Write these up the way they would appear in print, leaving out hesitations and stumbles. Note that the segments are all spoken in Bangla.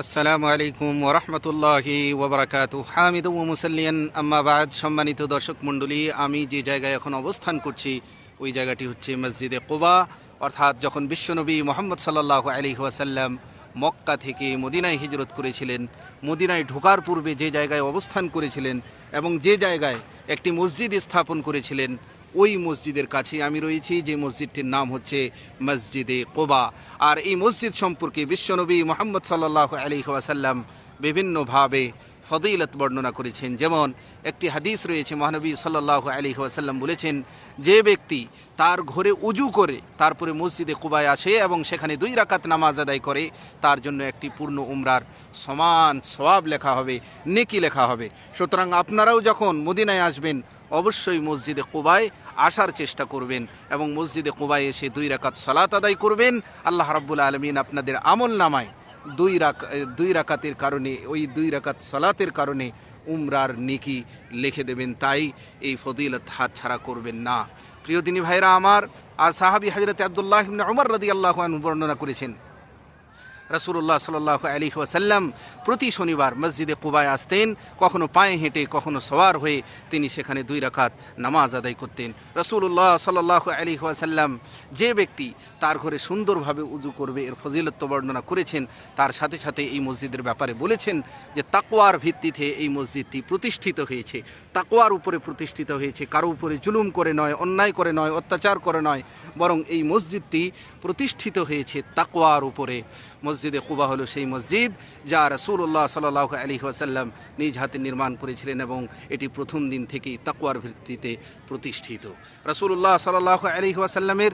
আসসালামু আলাইকুম ওরহমতুল্লাহি ওবরাকাতু হামিদ ও মুসাল্লিয়ান আম্মা বাদ। সম্মানিত দর্শক মণ্ডলী, আমি যে জায়গায় এখন অবস্থান করছি ওই জায়গাটি হচ্ছে মসজিদে কুবা, অর্থাৎ যখন বিশ্বনবী মোহাম্মদ সাল্লাল্লাহু আলাইহি ওয়াসাল্লাম মক্কা থেকে মদিনায় হিজরত করেছিলেন, মদিনায় ঢোকার পূর্বে যে জায়গায় অবস্থান করেছিলেন এবং যে জায়গায় একটি মসজিদ স্থাপন করেছিলেন ওই মসজিদের কাছেই আমি রয়েছি, যে মসজিদটির নাম হচ্ছে মসজিদে কুবা। আর এই মসজিদ সম্পর্কে বিশ্বনবী মুহাম্মদ সাল্লাল্লাহু আলাইহি ওয়াসাল্লাম বিভিন্নভাবে ফজিলত বর্ণনা করেছেন। যেমন একটি হাদিস রয়েছে, মহানবী সাল্লাল্লাহু আলাইহি ওয়াসাল্লাম বলেছেন, যে ব্যক্তি তার ঘরে উজু করে তারপরে মসজিদে কুবায় আসে এবং সেখানে 2 রাকাত নামাজ আদায় করে, তার জন্য একটি পূর্ণ উমরার সমান সওয়াব লেখা হবে, নেকি লেখা হবে। সুতরাং আপনারাও যখন মদিনায় আসবেন অবশ্যই মসজিদে কুবায় আসার চেষ্টা করবেন এবং মসজিদে কুবায় এসে 2 রাকাত সালাত আদায় করবেন। আল্লাহ রাব্বুল আলামিন আপনাদের আমল নামায় 2 রাকাতের কারণে, ওই 2 রাকাত সালাতের কারণে উমরার নেকি লিখে দেবেন। তাই এই ফজিলত হাতছাড়া করবেন না। প্রিয় দিনী ভাইরা আমার, আর সাহাবী হযরত আব্দুল্লাহ ইবনে উমর রাদিয়াল্লাহু আনহু বর্ণনা করেছেন, রাসূলুল্লাহ সাল্লাল্লাহু আলাইহি ওয়াসাল্লাম প্রতি শনিবার মসজিদে কুবায় আসতেন, কখনো পায়ে হেঁটে কখনো সওয়ার হয়ে তিনি সেখানে 2 রাকাত নামাজ আদায় করতেন। রাসূলুল্লাহ সাল্লাল্লাহু আলাইহি ওয়াসাল্লাম যে ব্যক্তি তার ঘরে সুন্দরভাবে উজু করবে এর ফজিলত বর্ণনা করেছেন, তার সাথে সাথে এই মসজিদের ব্যাপারে বলেছেন যে তাকওয়ার ভিত্তিতে এই মসজিদটি প্রতিষ্ঠিত হয়েছে, তাকওয়ার উপরে প্রতিষ্ঠিত হয়েছে, কারো উপরে জুলুম করে নয়, অন্যায় করে নয়, অত্যাচার করে নয়, বরং এই মসজিদটি প্রতিষ্ঠিত হয়েছে তাকওয়ার উপরে। মসজিদে কুবা হলো সেই মসজিদ যা রাসূলুল্লাহ সাল্লাল্লাহু আলাইহি ওয়াসাল্লাম নিজ হাতে নির্মাণ করেছিলেন এবং এটি প্রথম দিন থেকেই তাকওয়ার ভিত্তিতে প্রতিষ্ঠিত। রাসূলুল্লাহ সাল্লাল্লাহু আলাইহি ওয়াসাল্লামের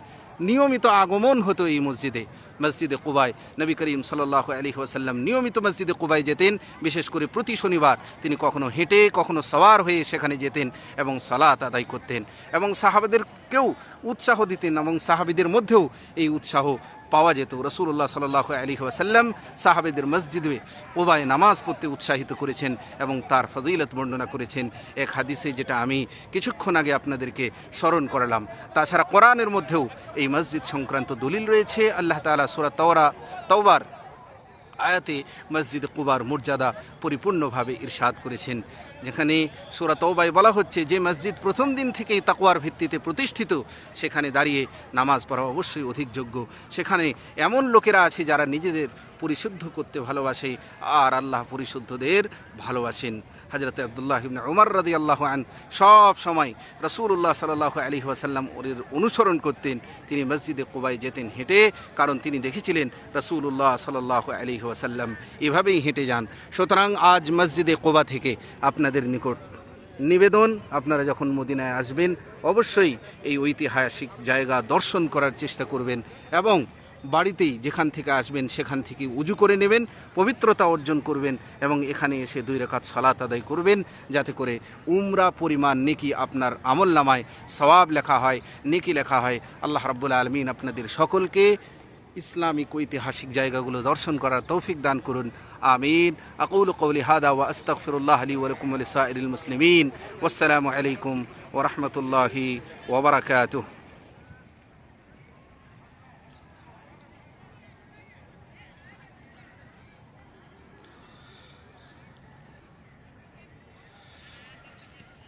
নিয়মিত আগমন হতো এই মসজিদে কুবায়। নবী করিম সাল্লাল্লাহু আলাইহি ওয়াসাল্লাম নিয়মিত মসজিদে কুবায় যেতেন, বিশেষ করে প্রতি শনিবার তিনি কখনো হেঁটে কখনো সওয়ার হয়ে সেখানে যেতেন এবং সালাত আদায় করতেন এবং সাহাবাদেরকেও উৎসাহ দিতেন এবং সাহাবীদের মধ্যেও এই উৎসাহ পাওয়া যেত। রাসূলুল্লাহ সাল্লাল্লাহু আলাইহি ওয়াসাল্লাম সাহাবেদের মসজিদে কুবায় নামাজ পড়তে উৎসাহিত করেছেন এবং তার ফজিলত বর্ণনা করেছেন এক হাদিসে, যেটা আমি কিছুক্ষণ আগে আপনাদেরকে স্মরণ করালাম। তাছাড়া কোরআনের মধ্যেও এই মসজিদ সংক্রান্ত দলিল রয়েছে। আল্লাহ তাআলা সূরা তাওবার আয়াতে মসজিদ কুবার মর্যাদা পরিপূর্ণভাবে ইরশাদ করেছেন, যেখানে সূরা তাওবায় বলা হচ্ছে যে মসজিদ প্রথম দিন থেকেই তাকওয়ার ভিত্তিতে প্রতিষ্ঠিত, সেখানে দাঁড়িয়ে নামাজ পড়া অবশ্যই অধিক যোগ্য। সেখানে এমন লোকেরা আছে যারা নিজেদের পরিশুদ্ধ করতে ভালোবাসে আর আল্লাহ পরিশুদ্ধদের ভালোবাসেন। হযরত আব্দুল্লাহ ইবনে উমর রাদিয়াল্লাহু আনহু সব সময় রাসূলুল্লাহ সাল্লাল্লাহু আলাইহি ওয়াসাল্লাম ওর অনুসরণ করতেন। তিনি মসজিদে কুবায় যেতেন হেঁটে, কারণ তিনি দেখেছিলেন রাসূলুল্লাহ সাল্লাল্লাহু আলাইহি ওয়াসাল্লাম এভাবেই হেঁটে যান। সুতরাং আজ মসজিদে কুবা থেকে আপনাদের নিকট নিবেদন, আপনারা যখন মদিনায় আসবেন অবশ্যই এই ঐতিহাসিক জায়গা দর্শন করার চেষ্টা করবেন এবং বাড়িতেই যেখান থেকে আসবেন সেখান থেকে উজু করে নেবেন, পবিত্রতা অর্জন করবেন এবং এখানে এসে 2 রাকাত সালাত আদায় করবেন, যাতে করে উমরা পরিমাণ নেকি আপনার আমল নামায় সওয়াব লেখা হয়, নেকি লেখা হয়। আল্লাহ রাব্বুল আলামিন আপনাদের সকলকে ইসলামিক ঐতিহাসিক জায়গাগুলো দর্শন করার তৌফিক দান করুন। আমিন। আকুলু কওলি হাদা ওয়া আস্তাগফিরুল্লাহ লি ওয়া লাকুম ওয়া লিসাইরিল মুসলিমিন। ওয়াসসালামু আলাইকুম ওয়া রাহমাতুল্লাহি ওয়া বারাকাতুহু।